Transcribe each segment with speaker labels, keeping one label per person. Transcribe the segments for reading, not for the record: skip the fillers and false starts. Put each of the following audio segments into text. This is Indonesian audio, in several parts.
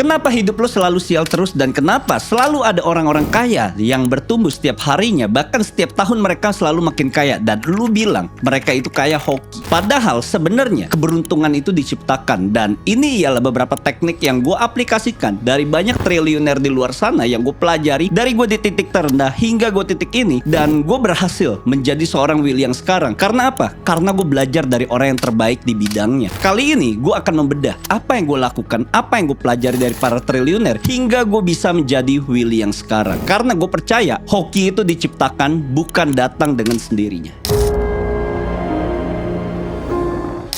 Speaker 1: Kenapa hidup lo selalu sial terus dan kenapa selalu ada orang-orang kaya yang bertumbuh setiap harinya, bahkan setiap tahun mereka selalu makin kaya dan lu bilang mereka itu kaya hoki. Padahal sebenarnya keberuntungan itu diciptakan dan ini ialah beberapa teknik yang gue aplikasikan dari banyak triliuner di luar sana yang gue pelajari dari gue di titik terendah hingga gue titik ini, dan gue berhasil menjadi seorang Willy yang sekarang. Karena apa? Karena gue belajar dari orang yang terbaik di bidangnya. Kali ini gue akan membedah apa yang gue lakukan, apa yang gue pelajari dari para triliuner hingga gue bisa menjadi Willy yang sekarang. Karena gue percaya hoki itu diciptakan, bukan datang dengan sendirinya.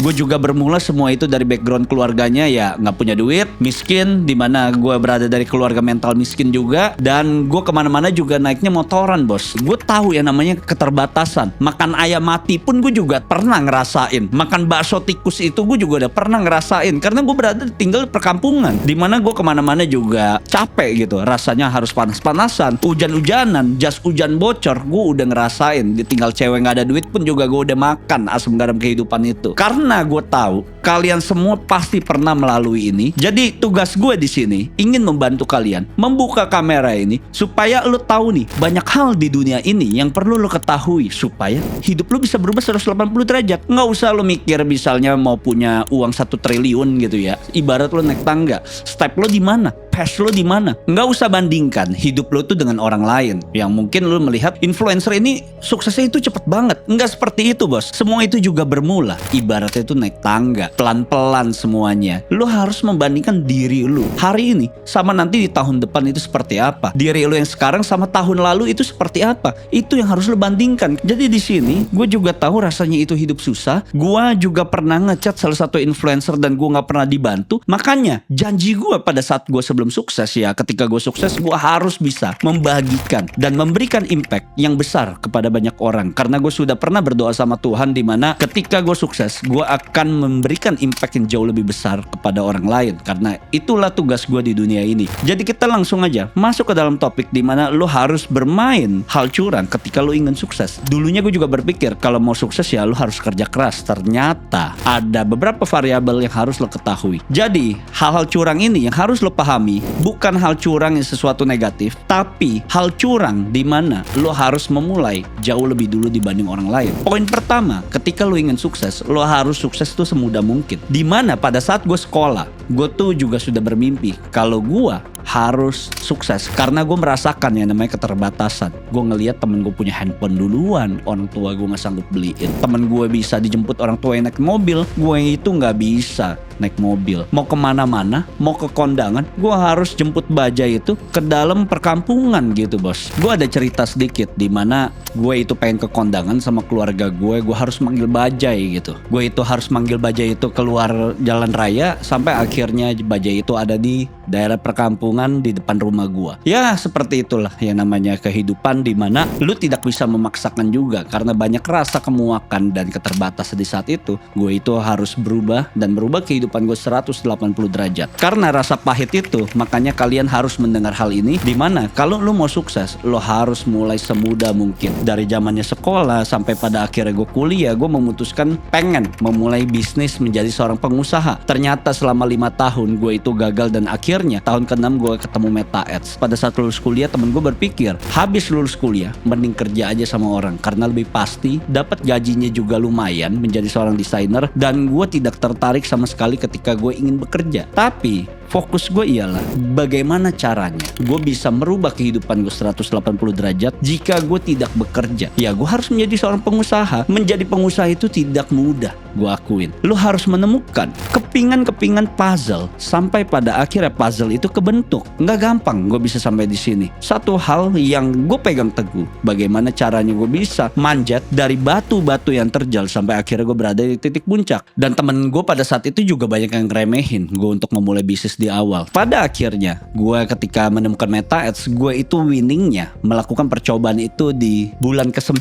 Speaker 1: Gue juga bermula semua itu dari background keluarganya ya nggak punya duit, miskin, dimana gue berada dari keluarga mental miskin juga, dan gue kemana-mana juga naiknya motoran bos. Gue tahu ya namanya keterbatasan. Makan ayam mati pun gue juga pernah ngerasain. Makan bakso tikus itu gue juga udah pernah ngerasain karena gue berada tinggal di perkampungan, dimana gue kemana-mana juga capek gitu. Rasanya harus panas-panasan, hujan-hujanan, jas hujan bocor, gue udah ngerasain. Ditinggal cewek nggak ada duit pun juga gue udah makan asam garam kehidupan itu. Karena gue tahu kalian semua pasti pernah melalui ini. Jadi tugas gue di sini ingin membantu kalian membuka kamera ini supaya lo tahu nih banyak hal di dunia ini yang perlu lo ketahui supaya hidup lo bisa berubah 180 derajat. Nggak usah lo mikir misalnya mau punya uang 1 triliun gitu ya. Ibarat lo naik tangga, step lo di mana? Pace lo di mana? Nggak usah bandingkan hidup lo tuh dengan orang lain yang mungkin lo melihat influencer ini suksesnya itu cepet banget. Nggak seperti itu bos. Semua itu juga bermula ibaratnya itu naik tangga, pelan-pelan semuanya. Lo harus membandingkan diri lo hari ini sama nanti di tahun depan itu seperti apa. Diri lo yang sekarang sama tahun lalu itu seperti apa. Itu yang harus lo bandingkan. Jadi di sini gue juga tahu rasanya itu hidup susah. Gue juga pernah ngechat salah satu influencer dan gue nggak pernah dibantu. Makanya janji gue pada saat gue sebelum sukses ya, ketika gue sukses gue harus bisa membagikan dan memberikan impact yang besar kepada banyak orang. Karena gue sudah pernah berdoa sama Tuhan dimana ketika gue sukses gue akan memberikan impact yang jauh lebih besar kepada orang lain. Karena itulah tugas gue di dunia ini. Jadi kita langsung aja masuk ke dalam topik dimana lo harus bermain hal curang ketika lo ingin sukses. Dulunya gue juga berpikir kalau mau sukses ya lo harus kerja keras. Ternyata ada beberapa variabel yang harus lo ketahui. Jadi hal-hal curang ini yang harus lo pahami bukan hal curang yang sesuatu negatif, tapi hal curang di mana lo harus memulai jauh lebih dulu dibanding orang lain. Poin pertama, ketika lo ingin sukses, lo harus sukses tuh semudah mungkin. Dimana pada saat gue sekolah, gue tuh juga sudah bermimpi kalau gue harus sukses karena gue merasakan yang namanya keterbatasan. Gue ngelihat temen gue punya handphone duluan, orang tua gue nggak sanggup beliin. Temen gue bisa dijemput orang tua yang naik mobil, gue itu nggak bisa naik mobil. Mau kemana-mana, mau ke kondangan, gue harus jemput bajai itu ke dalam perkampungan gitu bos. Gue ada cerita sedikit dimana gue itu pengen ke kondangan sama keluarga gue harus manggil bajai gitu. Gue itu harus manggil bajai itu keluar jalan raya sampai akhirnya bajai itu ada di daerah perkampungan di depan rumah gua. Ya seperti itulah yang namanya kehidupan dimana lu tidak bisa memaksakan juga karena banyak rasa kemuakan dan keterbatasan di saat itu. Gue itu harus berubah dan merubah kehidupan gue 180 derajat. Karena rasa pahit itu, makanya kalian harus mendengar hal ini dimana kalau lu mau sukses, lu harus mulai semudah mungkin. Dari zamannya sekolah sampai pada akhirnya gue kuliah, gue memutuskan pengen memulai bisnis menjadi seorang pengusaha. Ternyata selama 5 tahun gue itu gagal dan akhirnya tahun ke-6 gue ketemu Meta Ads. Pada saat lulus kuliah temen gue berpikir habis lulus kuliah mending kerja aja sama orang karena lebih pasti dapat gajinya juga lumayan menjadi seorang desainer, dan gue tidak tertarik sama sekali ketika gue ingin bekerja. Tapi fokus gue ialah bagaimana caranya gue bisa merubah kehidupan gue 180 derajat jika gue tidak bekerja. Ya gue harus menjadi seorang pengusaha. Menjadi pengusaha itu tidak mudah, gue akuin. Lo harus menemukan kepingan-kepingan puzzle sampai pada akhirnya puzzle itu kebentuk. Nggak gampang gue bisa sampai di sini. Satu hal yang gue pegang teguh, bagaimana caranya gue bisa manjat dari batu-batu yang terjal sampai akhirnya gue berada di titik puncak. Dan temen gue pada saat itu juga banyak yang ngeremehin gue untuk memulai bisnis di awal. Pada akhirnya gue ketika menemukan Meta Ads, gue itu winningnya melakukan percobaan itu di bulan ke-9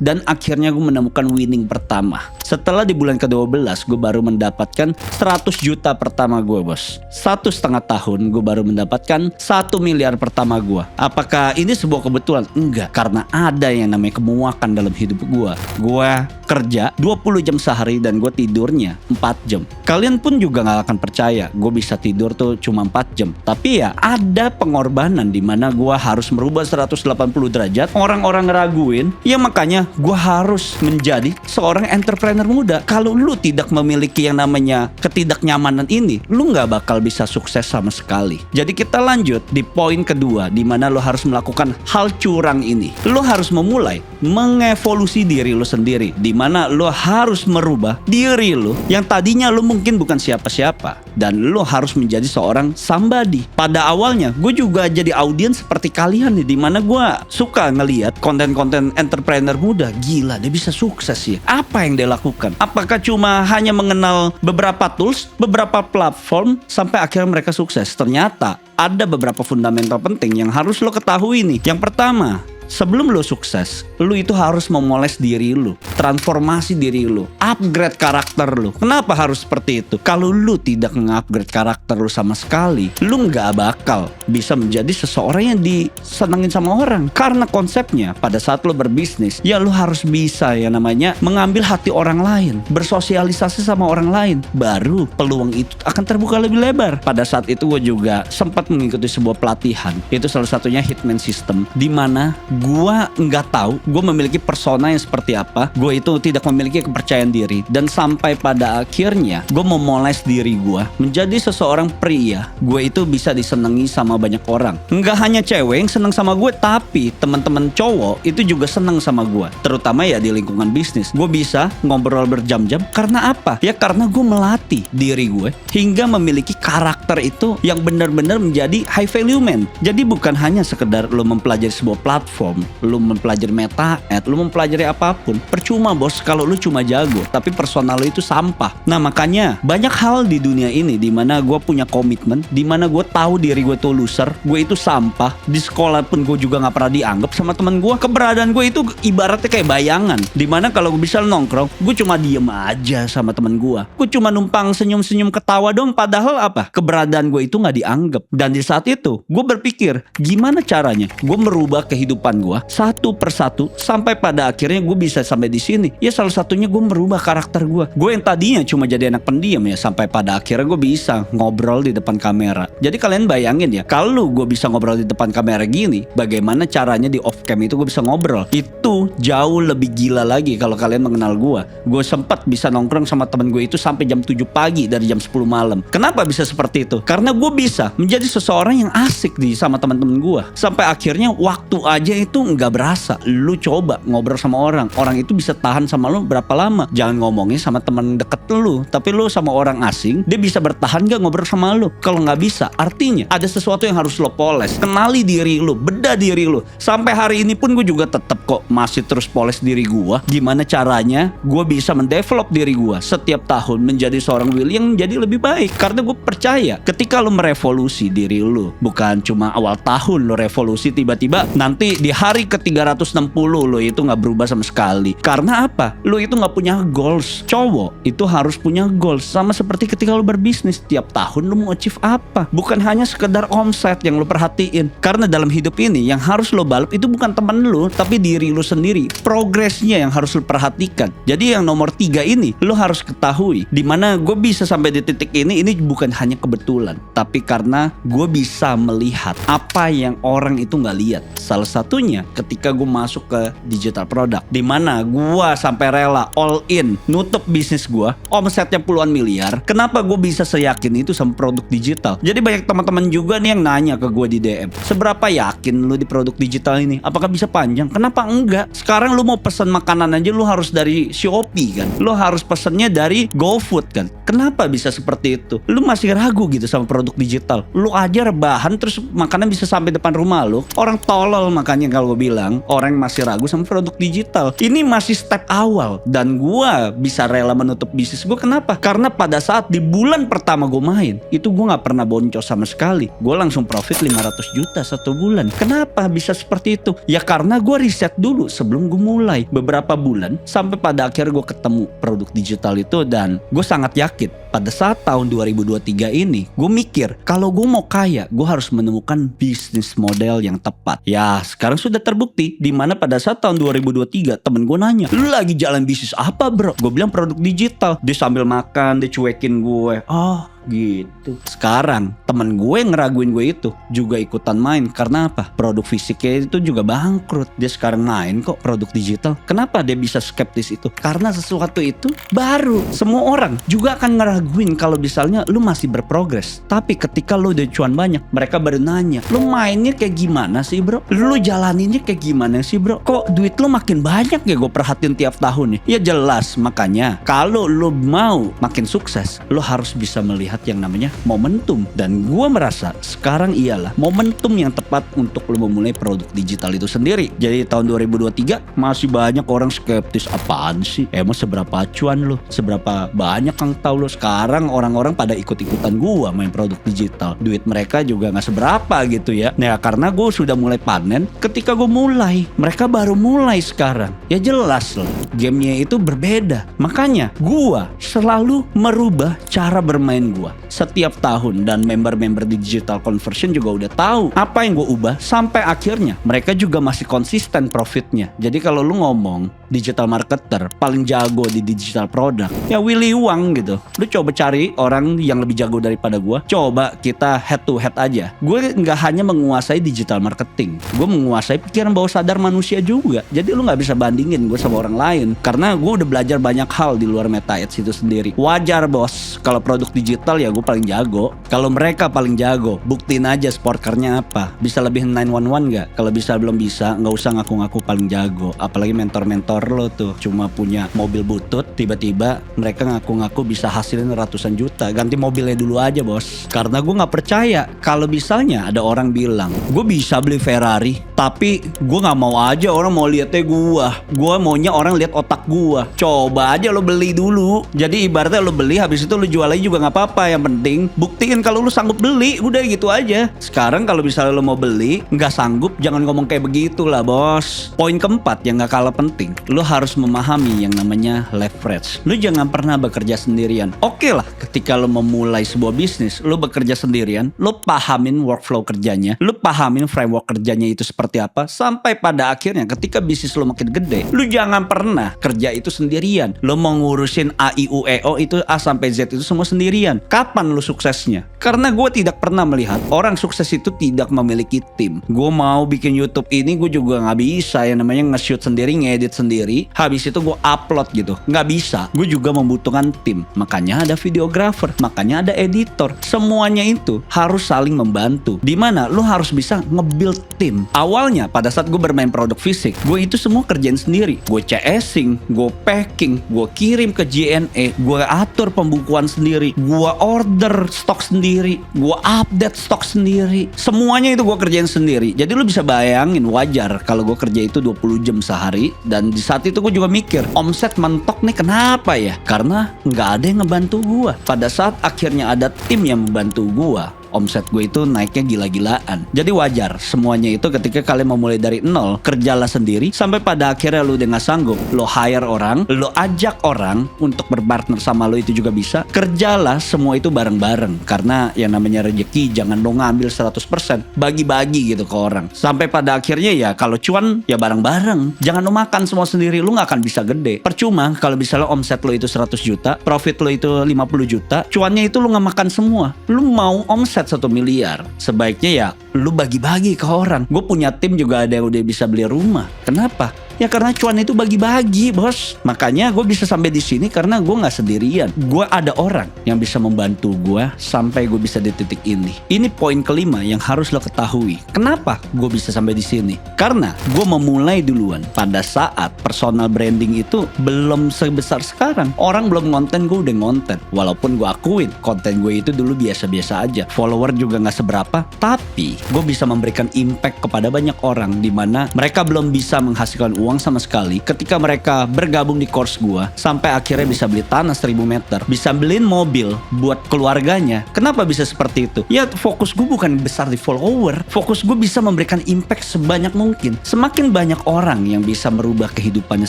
Speaker 1: dan akhirnya gue menemukan winning pertama. Setelah di bulan ke-12 gue baru mendapatkan 100 juta pertama gue, bos. 1,5 tahun gue baru mendapatkan 1 miliar pertama gue. Apakah ini sebuah kebetulan? Enggak, karena ada yang namanya kemuakan dalam hidup gue. Gue kerja 20 jam sehari dan gue tidurnya 4 jam. Kalian pun juga gak akan percaya gue bisa tidur tuh cuma 4 jam. Tapi ya ada pengorbanan di mana gue harus merubah 180 derajat. Orang-orang ngeraguin, ya makanya gue harus menjadi seorang entrepreneur muda. Kalau lu tidak memiliki yang namanya ketidaknyamanan ini, lu gak bakal bisa sukses sama sekali. Jadi kita lanjut di poin kedua, di mana lu harus melakukan hal curang ini. Lu harus memulai mengevolusi diri lu sendiri, di mana lu harus merubah diri lu yang tadinya lu mungkin bukan siapa-siapa, dan lu harus menjadi seorang somebody. Pada awalnya gue juga jadi audiens seperti kalian nih, di mana gue suka ngelihat konten-konten entrepreneur muda. Gila, dia bisa sukses ya. Apa yang dia lakukan? Apakah cuma hanya mengenal beberapa tools, beberapa platform sampai akhirnya mereka sukses? Ternyata ada beberapa fundamental penting yang harus lo ketahui nih. Yang pertama, sebelum lo sukses, lo itu harus memoles diri lo, transformasi diri lo, upgrade karakter lo. Kenapa harus seperti itu? Kalau lo tidak nge-upgrade karakter lo sama sekali, lo nggak bakal bisa menjadi seseorang yang disenengin sama orang. Karena konsepnya pada saat lo berbisnis, ya lo harus bisa yang namanya mengambil hati orang lain, bersosialisasi sama orang lain. Baru peluang itu akan terbuka lebih lebar. Pada saat itu gue juga sempat mengikuti sebuah pelatihan. Itu salah satunya Hitman System, di mana gue nggak tahu gue memiliki persona yang seperti apa. Gue itu tidak memiliki kepercayaan diri, dan sampai pada akhirnya gue memoles diri gue menjadi seseorang pria. Gue itu bisa disenangi sama banyak orang. Nggak hanya cewek yang seneng sama gue, tapi teman-teman cowok itu juga seneng sama gue. Terutama ya di lingkungan bisnis. Gue bisa ngobrol berjam-jam. Karena apa? Ya karena gue melatih diri gue hingga memiliki karakter itu yang benar-benar menjadi high value man. Jadi bukan hanya sekedar lo mempelajari sebuah platform, lu mempelajari meta ad, lu mempelajari apapun, percuma bos kalau lu cuma jago tapi personal lu itu sampah. Nah makanya banyak hal di dunia ini di mana gue punya komitmen, di mana gue tahu diri gue tuh loser, gue itu sampah. Di sekolah pun gue juga nggak pernah dianggap sama teman gue. Keberadaan gue itu ibaratnya kayak bayangan, di mana kalau gue bisa nongkrong, gue cuma diem aja sama teman gue. Gue cuma numpang senyum-senyum ketawa dong, padahal apa? Keberadaan gue itu nggak dianggap. Dan di saat itu gue berpikir, gimana caranya gue merubah kehidupan gue satu persatu sampai pada akhirnya gue bisa sampai di sini. Ya salah satunya gue merubah karakter gue. Gue yang tadinya cuma jadi anak pendiam ya, sampai pada akhirnya gue bisa ngobrol di depan kamera. Jadi kalian bayangin ya, kalau gue bisa ngobrol di depan kamera gini, bagaimana caranya di off cam itu gue bisa ngobrol? Itu jauh lebih gila lagi kalau kalian mengenal gue. Gue sempat bisa nongkrong sama temen gue itu sampai jam 7 pagi dari jam 10 malam. Kenapa bisa seperti itu? Karena gue bisa menjadi seseorang yang asik sama teman-teman gue. Sampai akhirnya waktu aja itu nggak berasa. Lu coba ngobrol sama orang itu bisa tahan sama lu berapa lama. Jangan ngomongin sama teman deket lu, tapi lu sama orang asing, dia bisa bertahan gak ngobrol sama lu? Kalau nggak bisa, artinya ada sesuatu yang harus lo poles. Kenali diri lu, bedah diri lu. Sampai hari ini pun gue juga tetap kok masih terus poles diri gue. Gimana caranya gue bisa mendevelop diri gue setiap tahun menjadi seorang Willy yang menjadi lebih baik. Karena gue percaya ketika lu merevolusi diri lu, bukan cuma awal tahun lo revolusi, tiba-tiba nanti di hari ke-360 lo itu gak berubah sama sekali. Karena apa? Lo itu gak punya goals. Cowok itu harus punya goals. Sama seperti ketika lo berbisnis, tiap tahun lo mau achieve apa. Bukan hanya sekedar omset yang lo perhatiin. Karena dalam hidup ini yang harus lo balap itu bukan temen lo, tapi diri lo sendiri. Progresnya yang harus lo perhatikan. Jadi yang nomor 3 ini lo harus ketahui, dimana gue bisa sampai di titik ini bukan hanya kebetulan, tapi karena gue bisa melihat apa yang orang itu gak lihat. Salah satunya ketika gue masuk ke digital product, dimana gue sampai rela all in nutup bisnis gue, omsetnya puluhan miliar. Kenapa gue bisa seyakin itu sama produk digital? Jadi banyak teman-teman juga nih yang nanya ke gue di DM, seberapa yakin lu di produk digital ini? Apakah bisa panjang? Kenapa enggak? Sekarang lu mau pesan makanan aja lu harus dari Shopee kan, lu harus pesannya dari GoFood kan. Kenapa bisa seperti itu? Lu masih ragu gitu sama produk digital? Lu aja rebahan terus makanan bisa sampai depan rumah lu. Orang tolol makanya yang kalau gue bilang orang masih ragu sama produk digital. Ini masih step awal dan gue bisa rela menutup bisnis gue. Kenapa? Karena pada saat di bulan pertama gue main itu gue nggak pernah boncos sama sekali. Gue langsung profit 500 juta satu bulan. Kenapa bisa seperti itu? Ya karena gue riset dulu sebelum gue mulai beberapa bulan sampai pada akhir gue ketemu produk digital itu. Dan gue sangat yakin pada saat tahun 2023 ini gue mikir kalau gue mau kaya gue harus menemukan bisnis model yang tepat. Ya sekarang sudah terbukti, dimana pada saat tahun 2023 temen gue nanya, lu lagi jalan bisnis apa bro? Gue bilang produk digital. Dia sambil makan dia cuekin gue. Oh gitu. Sekarang temen gue yang ngeraguin gue itu juga ikutan main. Karena apa? Produk fisiknya itu juga bangkrut. Dia sekarang main kok produk digital. Kenapa dia bisa skeptis itu? Karena sesuatu itu baru. Semua orang juga akan ngeraguin kalau misalnya lu masih berprogres. Tapi ketika lu udah cuan banyak, mereka baru nanya, lu mainnya kayak gimana sih bro? Lu jalaninnya kayak gimana sih bro? Kok duit lu makin banyak ya? Gue perhatiin tiap tahun nih. Ya jelas, makanya kalau lu mau makin sukses, lu harus bisa melihat yang namanya momentum. Dan gue merasa sekarang ialah momentum yang tepat untuk lo memulai produk digital itu sendiri. Jadi tahun 2023 masih banyak orang skeptis, apaan sih? Emang seberapa cuan lo? Seberapa banyak yang tahu lo? Sekarang orang-orang pada ikut-ikutan gue main produk digital. Duit mereka juga gak seberapa gitu ya. Nah karena gue sudah mulai panen ketika gue mulai. Mereka baru mulai sekarang. Ya jelas lah, gamenya itu berbeda. Makanya gue selalu merubah cara bermain gue setiap tahun, dan member-member digital conversion juga udah tahu apa yang gue ubah sampai akhirnya mereka juga masih konsisten profitnya. Jadi kalau lu ngomong digital marketer paling jago di digital product, ya Willy Wang gitu. Lu coba cari orang yang lebih jago daripada gue. Coba kita head to head aja. Gue nggak hanya menguasai digital marketing, gue menguasai pikiran bawah sadar manusia juga. Jadi lu nggak bisa bandingin gue sama orang lain karena gue udah belajar banyak hal di luar Meta Ads itu sendiri. Wajar bos kalau produk digital ya gue paling jago. Kalau mereka paling jago, buktiin aja sportcarnya apa. Bisa lebih 911 gak? Kalau bisa belum bisa, gak usah ngaku-ngaku paling jago. Apalagi mentor-mentor lo tuh cuma punya mobil butut, tiba-tiba mereka ngaku-ngaku bisa hasilin ratusan juta. Ganti mobilnya dulu aja bos. Karena gue gak percaya kalau misalnya ada orang bilang gue bisa beli Ferrari, tapi gue gak mau aja orang mau liatnya gue maunya orang lihat otak gue. Coba aja lo beli dulu. Jadi ibaratnya lo beli, habis itu lo jual lagi juga gak apa-apa. Yang penting buktiin kalau lu sanggup beli, udah gitu aja. Sekarang kalau misalnya lu mau beli nggak sanggup, jangan ngomong kayak begitu lah bos. Poin keempat yang nggak kalah penting, lu harus memahami yang namanya leverage. Lu jangan pernah bekerja sendirian. Oke lah, ketika lu memulai sebuah bisnis, lu bekerja sendirian, lu pahamin workflow kerjanya, lu pahamin framework kerjanya itu seperti apa, sampai pada akhirnya ketika bisnis lu makin gede, lu jangan pernah kerja itu sendirian. Lu mau ngurusin A, I, U, E, O itu A sampai Z itu semua sendirian. Kapan lu suksesnya? Karena gue tidak pernah melihat orang sukses itu tidak memiliki tim. Gue mau bikin YouTube ini, gue juga nggak bisa yang namanya nge-shoot sendiri, ngedit sendiri, habis itu gue upload gitu. Nggak bisa. Gue juga membutuhkan tim. Makanya ada videographer, makanya ada editor. Semuanya itu harus saling membantu. Dimana lu harus bisa nge-build tim. Awalnya pada saat gue bermain produk fisik, gue itu semua kerjain sendiri. Gue CSing, gue packing, gue kirim ke JNE, gue atur pembukuan sendiri, gue order stok sendiri, gue update stok sendiri. Semuanya itu gue kerjain sendiri. Jadi lu bisa bayangin, wajar kalau gue kerja itu 20 jam sehari. Dan di saat itu gue juga mikir, omset mentok nih kenapa ya? Karena nggak ada yang ngebantu gue. Pada saat akhirnya ada tim yang membantu gue, omset gue itu naiknya gila-gilaan. Jadi wajar semuanya itu ketika kalian mau mulai dari nol, kerjalah sendiri sampai pada akhirnya lu udah gak sanggup, lo hire orang, lo ajak orang untuk berpartner sama lo, itu juga bisa. Kerjalah semua itu bareng-bareng. Karena yang namanya rezeki jangan lo ngambil 100%, bagi-bagi gitu ke orang. Sampai pada akhirnya ya kalau cuan ya bareng-bareng. Jangan lo makan semua sendiri, lo gak akan bisa gede. Percuma kalau misalnya omset lo itu 100 juta, profit lo itu 50 juta, cuannya itu lo gak makan semua. Lo mau omset 1 miliar, sebaiknya ya lu bagi-bagi ke orang. Gue punya tim juga ada yang udah bisa beli rumah. Kenapa? Ya karena cuan itu bagi-bagi, bos. Makanya gue bisa sampai di sini karena gue nggak sendirian. Gue ada orang yang bisa membantu gue sampai gue bisa di titik ini. Ini poin kelima yang harus lo ketahui. Kenapa gue bisa sampai di sini? Karena gue memulai duluan pada saat personal branding itu belum sebesar sekarang. Orang belum ngonten, gue udah ngonten. Walaupun gue akuin konten gue itu dulu biasa-biasa aja, follower juga nggak seberapa, tapi gue bisa memberikan impact kepada banyak orang di mana mereka belum bisa menghasilkan uang sama sekali. Ketika mereka bergabung di course gue, sampai akhirnya bisa beli tanah 1000 meter, bisa beliin mobil buat keluarganya. Kenapa bisa seperti itu? Ya fokus gue bukan besar di follower, fokus gue bisa memberikan impact sebanyak mungkin. Semakin banyak orang yang bisa merubah kehidupannya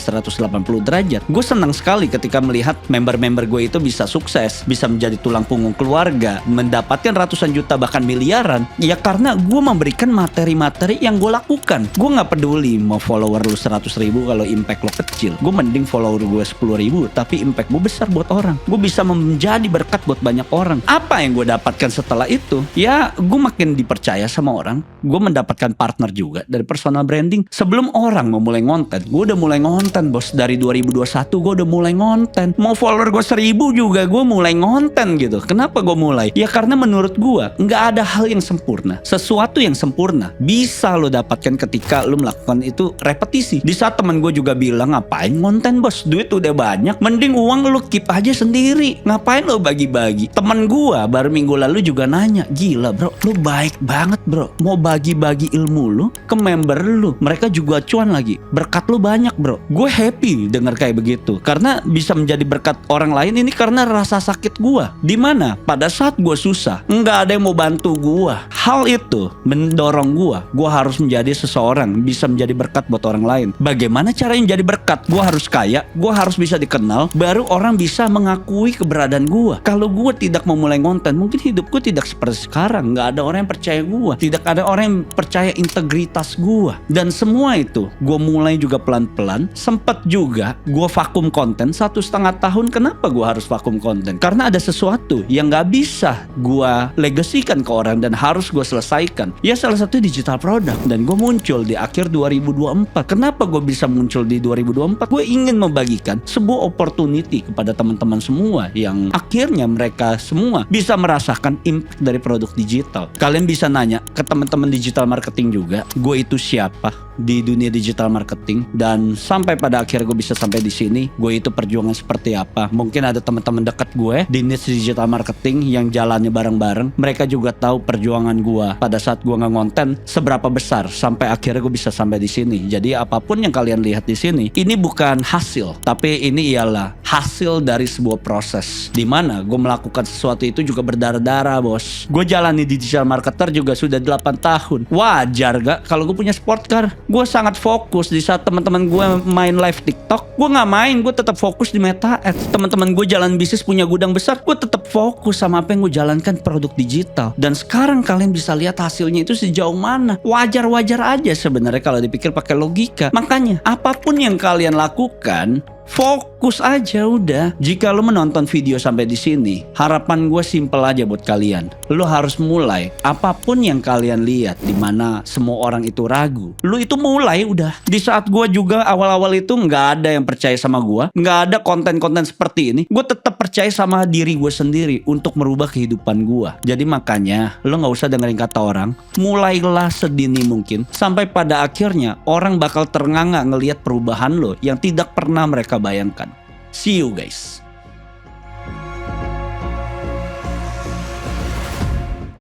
Speaker 1: 180 derajat, gue senang sekali ketika melihat member-member gue itu bisa sukses, bisa menjadi tulang punggung keluarga, mendapatkan ratusan juta bahkan miliaran. Ya karena gue memberikan materi-materi yang gue lakukan. Gue gak peduli mau follower lu 100 ribu kalau impact lo kecil. Gue mending follower gue 10 ribu tapi impact gue besar buat orang. Gue bisa menjadi berkat buat banyak orang. Apa yang gue dapatkan setelah itu? Ya gue makin dipercaya sama orang. Gue mendapatkan partner juga dari personal branding. Sebelum orang mau mulai ngonten, gue udah mulai ngonten, bos. Dari 2021 gue udah mulai ngonten. Mau follower gue 1000 juga gue mulai ngonten gitu. Kenapa gue mulai? Ya karena menurut gue nggak ada hal yang sempurna. Sesuatu yang sempurna bisa lo dapatkan ketika lo melakukan itu repetisi. Di saat teman gue juga bilang, ngapain ngonten bos, duit udah banyak, mending uang lo keep aja sendiri, ngapain lo bagi-bagi. Teman gue baru minggu lalu juga nanya, gila bro, lo baik banget bro, mau bagi-bagi ilmu lo ke member lo, mereka juga cuan lagi, berkat lo banyak bro. Gue happy denger kayak begitu karena bisa menjadi berkat orang lain. Ini karena rasa sakit gue, dimana pada saat gue susah nggak ada yang mau bantu gue. Hal itu mendorong gue harus menjadi seseorang bisa menjadi berkat buat orang lain. Bagaimana caranya menjadi berkat? Gue harus kaya, gue harus bisa dikenal, baru orang bisa mengakui keberadaan gue. Kalau gue tidak memulai konten, mungkin hidup gue tidak seperti sekarang. Nggak ada orang yang percaya gue, tidak ada orang yang percaya integritas gue. Dan semua itu gue mulai juga pelan-pelan. Sempet juga gue vakum konten 1,5 tahun. Kenapa gue harus vakum konten? Karena ada sesuatu yang nggak bisa gue legasikan ke orang dan harus gue selesaikan. Ya salah satu digital product. Dan gue muncul di akhir 2024. Kenapa gue bisa muncul di 2024? Gue ingin membagikan sebuah opportunity kepada teman-teman semua yang akhirnya mereka semua bisa merasakan impact dari produk digital. Kalian bisa nanya ke teman-teman digital marketing juga, gue itu siapa di dunia digital marketing, dan sampai pada akhirnya gue bisa sampai di sini. Gue itu perjuangan seperti apa. Mungkin ada teman-teman dekat gue di niche digital marketing yang jalannya bareng-bareng. Mereka juga tahu perjuangan gue pada saat gue nggak ngonten seberapa besar sampai akhirnya gue bisa sampai di sini. Jadi apapun yang kalian lihat di sini, ini bukan hasil, tapi ini ialah hasil dari sebuah proses. Dimana gue melakukan sesuatu itu juga berdarah-darah, bos. Gue jalani digital marketer juga sudah 8 tahun. Wajar gak kalau gue punya sport car? Gue sangat fokus. Di saat teman-teman gue main live TikTok, gue nggak main, gue tetap fokus di Meta Ads. Teman-teman gue jalan bisnis punya gudang besar, gue tetap fokus sama apa yang gue jalankan, produk digital. Dan sekarang kalian bisa lihat hasilnya itu sejauh mana. Wajar-wajar aja sebenarnya kalau dipikir pakai logika. Makanya apapun yang kalian lakukan, fokus aja udah. Jika lo menonton video sampai di sini, harapan gue simple aja buat kalian. Lo harus mulai. Apapun yang kalian lihat, dimana semua orang itu ragu, lo itu mulai udah. Di saat gue juga awal-awal itu nggak ada yang percaya sama gue, nggak ada konten-konten seperti ini, gue tetap percaya sama diri gue sendiri untuk merubah kehidupan gue. Jadi makanya lo nggak usah dengerin kata orang. Mulailah sedini mungkin, sampai pada akhirnya orang bakal ternganga ngelihat perubahan lo yang tidak pernah mereka bayangkan. See you guys.